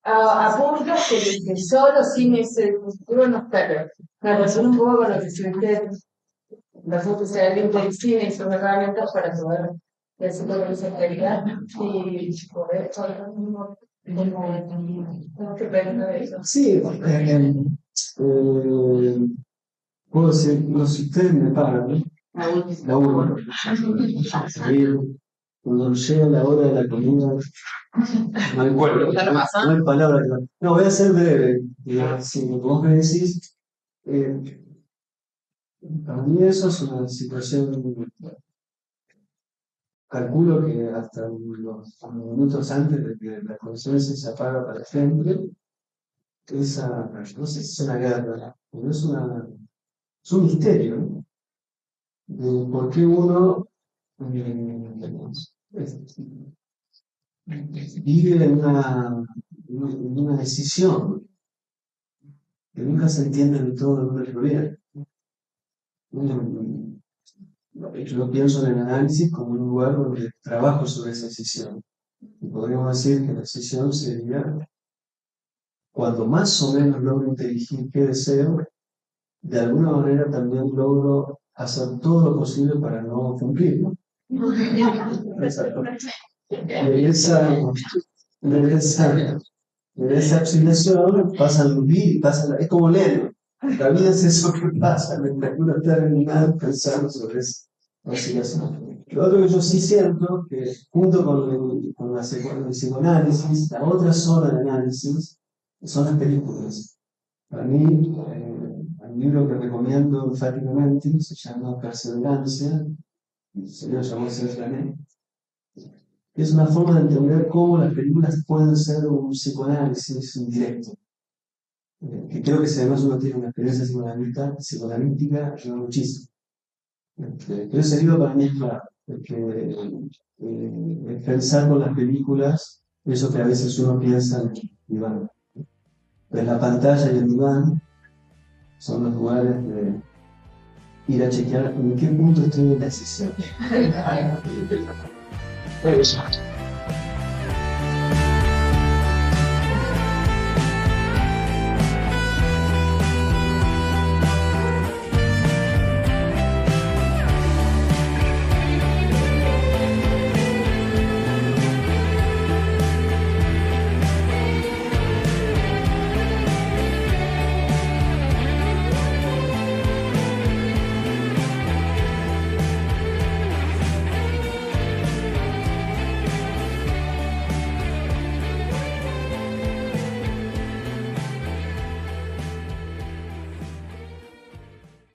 a puntos que solo sin ese futuro no está. Me relaciono un poco con lo que se dice la fotos de alguien del cine y son herramientas para poder decirlo con esa claridad y poder hablar mismo como que aprender de eso. Sí, puedo decir, no sé si ustedes me pagan, ¿no? La uno. Cuando llega la hora de la comida, no hay palabra. No, voy a ser breve. Si vos me decís, para mí eso es una situación. Calculo que hasta los minutos antes de que la conciencia se apaga para siempre, no sé si es una guerra, pero es un misterio, ¿no? De por qué uno vive en una decisión que nunca se entiende de todo lo que rodea. Yo pienso en el análisis como un lugar donde trabajo sobre esa decisión. Y podríamos decir que la decisión sería cuando más o menos logro inteligir qué deseo, de alguna manera también logro hacer todo lo posible para no cumplirlo. De esa obstinación pasan los días, es como leer. La vida es eso que pasa mientras uno está animado pensando sobre esa oscilación. Lo otro que yo sí siento, que junto con el psicoanálisis, la otra zona de análisis son las películas. Para mí, el libro que recomiendo enfáticamente se llama Perseverancia, el señor llamó Sergio. Es una forma de entender cómo las películas pueden ser un psicoanálisis indirecto. Que creo que si además uno tiene una experiencia psicoanalítica, ayuda muchísimo. Pero ese libro para mí es claro, porque pensar con las películas, eso que a veces uno piensa en el diván. Pues la pantalla y el diván son los lugares de ir a chequear en qué punto estoy en la decisión. Eso.